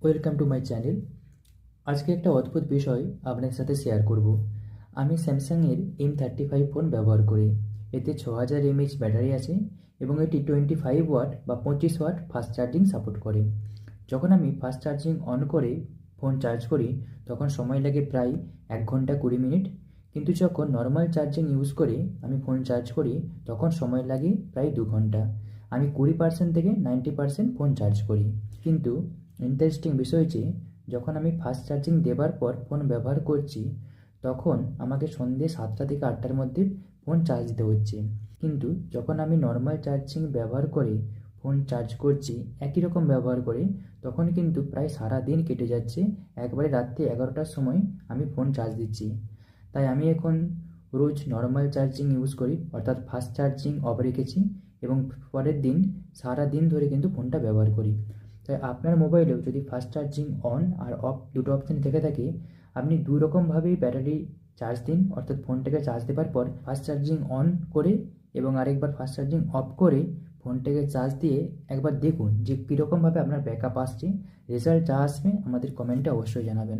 Welcome to my channel. আজকে একটা অদ্ভুত বিষয় আপনাদের সাথে শেয়ার করব। আমি স্যামসাংয়ের M35 ফোন ব্যবহার করি। এতে 6000 mAh ব্যাটারি আছে এবং এটি 25 ওয়াট বা 25 ওয়াট ফাস্ট চার্জিং সাপোর্ট করে। যখন আমি ফাস্ট চার্জিং অন করে ফোন চার্জ করি তখন সময় লাগে প্রায় 1 ঘন্টা 20 মিনিট, কিন্তু যখন নর্মাল চার্জিং ইউজ করে আমি ফোন চার্জ করি তখন সময় লাগে প্রায় 2 ঘন্টা। আমি 20% থেকে 90% ফোন চার্জ করি। কিন্তু ইন্টারেস্টিং বিষয় যে যখন আমি ফাস্ট চার্জিং দেবার পর ফোন ব্যবহার করছি তখন আমাকে সন্ধ্যে 7টা থেকে 8টার মধ্যে ফোন চার্জ দিতে হচ্ছে, কিন্তু যখন আমি নর্মাল চার্জিং ব্যবহার করে ফোন চার্জ করছি একই রকম ব্যবহার করে তখন কিন্তু প্রায় সারা দিন কেটে যাচ্ছে। একবারে রাত্রি 11টার সময় আমি ফোন চার্জ দিচ্ছি। তাই আমি এখন রোজ নর্মাল চার্জিং ইউজ করি, অর্থাৎ ফাস্ট চার্জিং অফ রেখেছি এবং পরের দিন সারা দিন ধরে কিন্তু ফোনটা ব্যবহার করি। তাই আপনার মোবাইলেও যদি ফাস্ট চার্জিং অন আর অফ দুটো অপশান থেকে থাকে, আপনি দু রকমভাবেই ব্যাটারি চার্জ দিন, অর্থাৎ ফোনটাকে চার্জ দেওয়ার পর ফাস্ট চার্জিং অন করে এবং আরেকবার ফাস্ট চার্জিং অফ করে ফোনটাকে চার্জ দিয়ে একবার দেখুন যে কীরকমভাবে আপনার ব্যাকআপ আসছে। রেজাল্ট যা আসবে আমাদের কমেন্টে অবশ্যই জানাবেন।